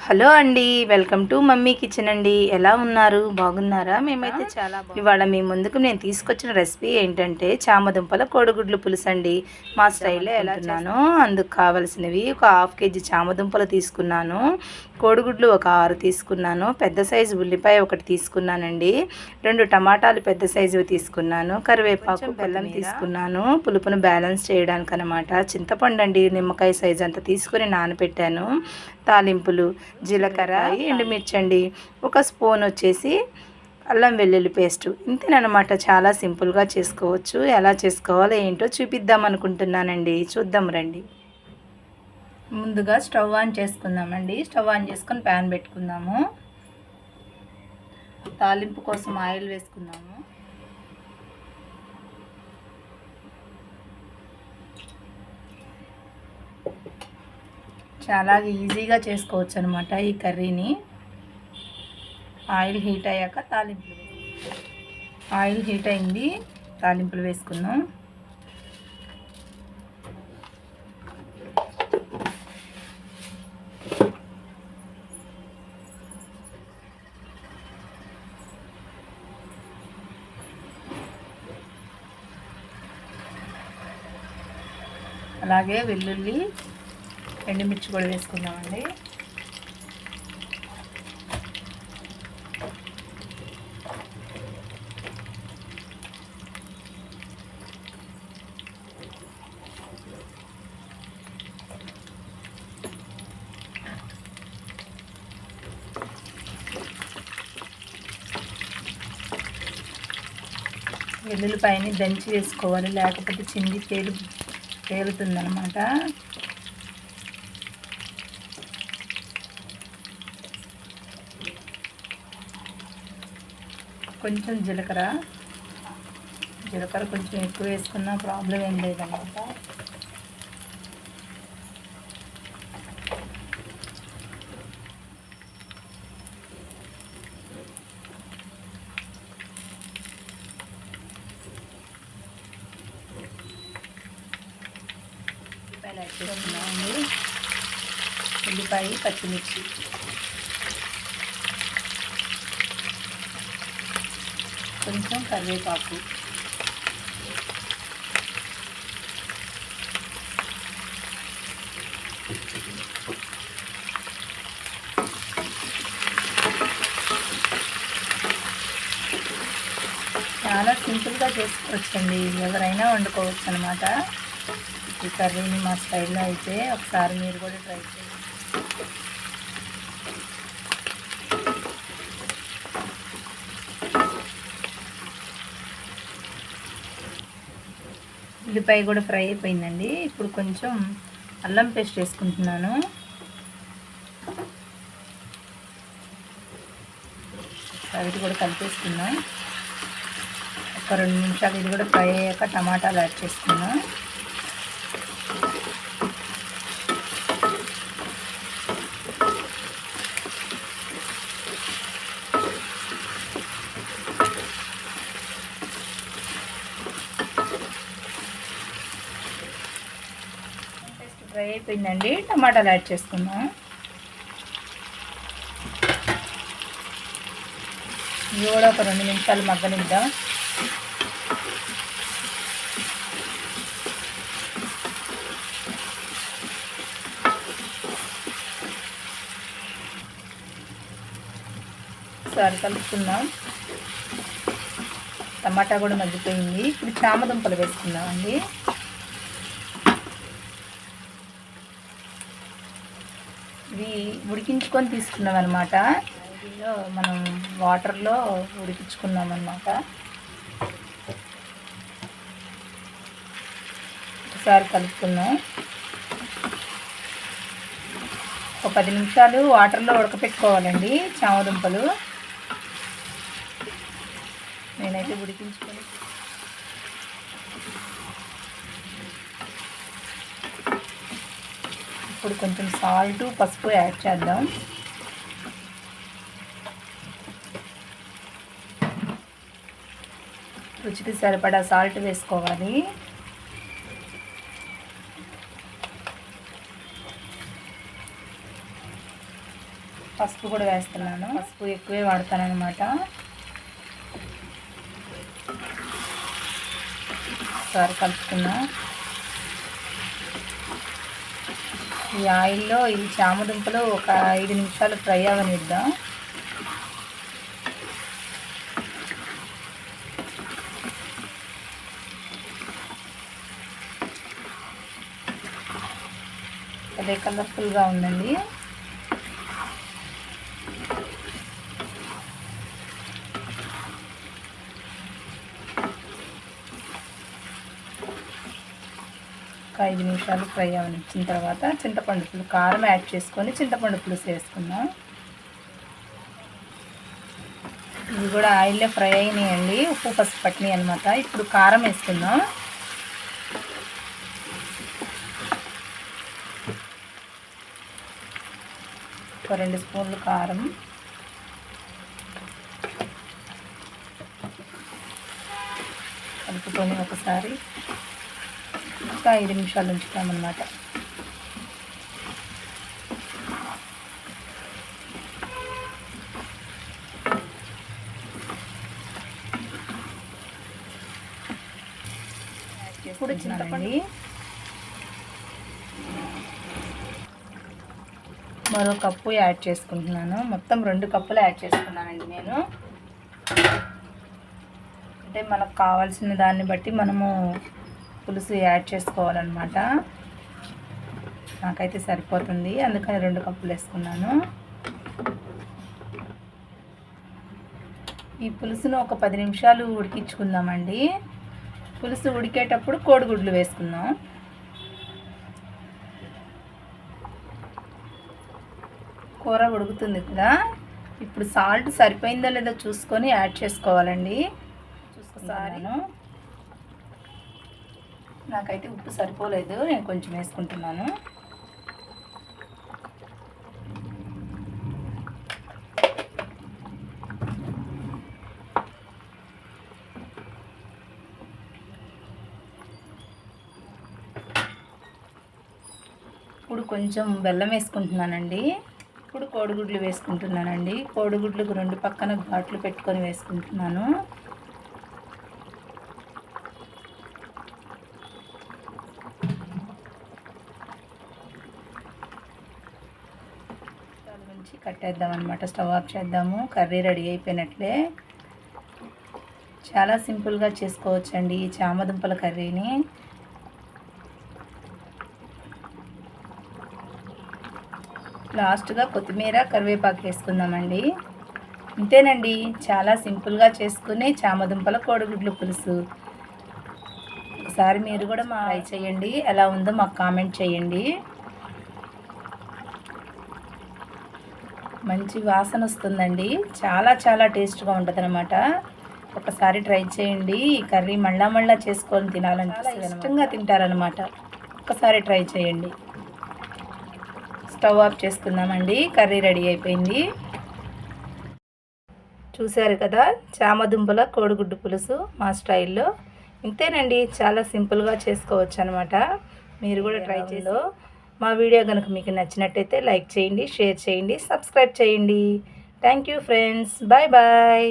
Hello అండి, welcome to mummy kitchen అండి. ఎలా ఉన్నారు? బాగున్నారా? మేమైతే చాలా ఇవాళ మీ ముందుకు నేను తీసుకొచ్చిన రెసిపీ ఏంటంటే చామదుంపల కోడిగుడ్లు పులుసు అండి. మా స్టైల్లో ఎలా చేస్తున్నాను. అందుకు కావలసినవి ఒక 1/2 కేజీ చామదుంపలు తీసుకున్నాను, కోడిగుడ్లు ఒక 6 తీసుకున్నాను, పెద్ద సైజు ఉల్లిపాయ ఒకటి తీసుకున్నానండి, 2 టమాటాలు పెద్ద సైజు తీసుకున్నాను, కరివేపాకు, బెల్లం తీసుకున్నాను పులుపును బ్యాలెన్స్ చేయడానికి అనమాట, చింతపండు అండి నిమ్మకాయ సైజు అంత తీసుకుని నానబెట్టాను, తాలింపులు జీలకర్ర, ఎండుమిర్చి అండి, ఒక స్పూన్ వచ్చేసి అల్లం వెల్లుల్లి పేస్ట్. ఇంతేనమాట, చాలా సింపుల్గా చేసుకోవచ్చు. ఎలా చేసుకోవాలో ఏంటో చూపిద్దాం అనుకుంటున్నానండి, చూద్దాం రండి. ముందుగా స్టవ్ ఆన్ చేసుకుందామండి. స్టవ్ ఆన్ చేసుకొని ప్యాన్ పెట్టుకుందాము. తాలింపు కోసం ఆయిల్ వేసుకుందాము. చాలా ఈజీగా చేసుకోవచ్చు అనమాట ఈ కర్రీని. ఆయిల్ హీట్ అయ్యాక ఆయిల్ హీట్ అయింది, తాలింపులు వేసుకుందాం. అలాగే వెల్లుల్లి, ఎండుమిర్చి కూడా వేసుకుందామండి. వెల్లుల్లిపాయని దంచి వేసుకోవాలి, లేకపోతే చింది తేలుతుందన్నమాట. కొంచెం జీలకర్ర కొంచెం ఎక్కువ వేసుకున్నా ప్రాబ్లం ఏం లేదన్నమాట. ఉల్లిపాయలు యాడ్ చేసుకున్నామండి. ఉల్లిపాయ, పచ్చిమిర్చి, కొంచెం కరివేపాకు, చాలా సింపుల్గా చేసుకోవచ్చండి, ఎవరైనా వండుకోవచ్చు అనమాట ఈ కర్రీని. మా స్టైల్లో అయితే ఒకసారి మీరు కూడా ట్రై చేయండి. ఉల్లిపాయ కూడా ఫ్రై అయిపోయిందండి. ఇప్పుడు కొంచెం అల్లం పేస్ట్ వేసుకుంటున్నాను. అది కూడా కలిపేసుకున్నాం. ఒక 2 నిమిషాలు ఇది కూడా ఫ్రై అయ్యాక టమాటాలు యాడ్ చేసుకున్నాం. ఫ్రై అయిపోయిందండి, టమాటాలు యాడ్ చేసుకుందాం. ఇవి కూడా ఒక 2 నిమిషాలు మగ్గనిద్దాం. ఒకసారి కలుపుకుందాం. టమాటా కూడా మగ్గిపోయింది. ఇప్పుడు చామదుంపలు వేసుకుందామండి. ఇవి ఉడికించుకొని తీసుకున్నాం అనమాట. ఇదిలో మనం వాటర్లో ఉడికించుకున్నాం అనమాట. ఒకసారి కలుపుకుందాం. ఒక 10 నిమిషాలు వాటర్లో ఉడకపెట్టుకోవాలండి చామదుంపలు. నేనైతే ఉడికించుకొని ఇప్పుడు కొంచెం సాల్ట్, పసుపు యాడ్ చేద్దాం. రుచికి సరిపడా సాల్ట్ వేసుకోవాలి. పసుపు కూడా వేస్తున్నాను. పసుపు ఎక్కువే వాడతానన్నమాట. ఒకసారి కలుపుకున్నా. ఈ ఆయిల్లో ఈ చామదుంపలు ఒక 5 నిమిషాలు ఫ్రై అవనిద్దాం. అదే కలర్ఫుల్గా ఉందండి. ఒక 5 నిమిషాలు ఫ్రై అవనిచ్చిన తర్వాత చింతపండు పులుసు, కారం యాడ్ చేసుకొని చింతపండు పులుసు వేసుకుందాం. ఇవి కూడా ఆయిల్లో ఫ్రై అయినాయండి. ఉప్పు పసుపు పట్టినాయి అనమాట. ఇప్పుడు కారం వేసుకుందాం. ఒక 2 స్పూన్లు కారం, కలుపుకొని ఒకసారి ఇంకా 5 నిమిషాలు ఉంచుతామన్నమాట. ఇప్పుడు చింతపండు మరో కప్పు యాడ్ చేసుకుంటున్నాను. మొత్తం 2 కప్పులు యాడ్ చేసుకున్నానండి నేను. అంటే మనకు కావాల్సిన దాన్ని బట్టి మనము పులుసు యాడ్ చేసుకోవాలన్నమాట. నాకైతే సరిపోతుంది, అందుకని 2 కప్పులు వేసుకున్నాను. ఈ పులుసును ఒక 10 నిమిషాలు ఉడికించుకుందామండి. పులుసు ఉడికేటప్పుడు కోడిగుడ్లు వేసుకుందాం. కూర ఉడుకుతుంది కదా, ఇప్పుడు సాల్ట్ సరిపోయిందో లేదో చూసుకొని యాడ్ చేసుకోవాలండి. చూసుకుంటాను. నాకైతే ఉప్పు సరిపోలేదు, నేను కొంచెం వేసుకుంటున్నాను. ఇప్పుడు కొంచెం బెల్లం వేసుకుంటున్నానండి. ఇప్పుడు కోడిగుడ్లు వేసుకుంటున్నానండి. కోడిగుడ్లకు 2 పక్కన ఘాట్లు పెట్టుకొని వేసుకుంటున్నాను. నుంచి కట్టేద్దాం అనమాట. స్టవ్ ఆఫ్ చేద్దాము. కర్రీ రెడీ అయిపోయినట్లే. చాలా సింపుల్గా చేసుకోవచ్చండి ఈ చామదుంపల కర్రీని. లాస్ట్గా కొత్తిమీర కరివేపాకు వేసుకుందామండి. ఇంతేనండి, చాలా సింపుల్గా చేసుకునే చామదుంపల కోడిగుడ్లు పులుసు. ఒకసారి మీరు కూడా ట్రై చేయండి. ఎలా ఉందో మాకు కామెంట్ చేయండి. మంచి వాసన వస్తుందండి. చాలా చాలా టేస్ట్గా ఉంటుంది అనమాట. ఒకసారి ట్రై చేయండి. ఈ కర్రీ మళ్ళా చేసుకొని తినాలంటే చాలా ఇష్టంగా తింటారనమాట. ఒకసారి ట్రై చేయండి. స్టవ్ ఆఫ్ చేసుకుందామండి. కర్రీ రెడీ అయిపోయింది. చూశారు కదా, చామదుంపల కోడిగుడ్డు పులుసు మా స్టైల్లో. ఇంతేనండి, చాలా సింపుల్గా చేసుకోవచ్చు అనమాట. మీరు కూడా ట్రై చేసి మా వీడియో కనుక మీకు నచ్చినట్టయితే లైక్ చేయండి, షేర్ చేయండి, సబ్స్క్రైబ్ చేయండి. Thank you friends. Bye bye.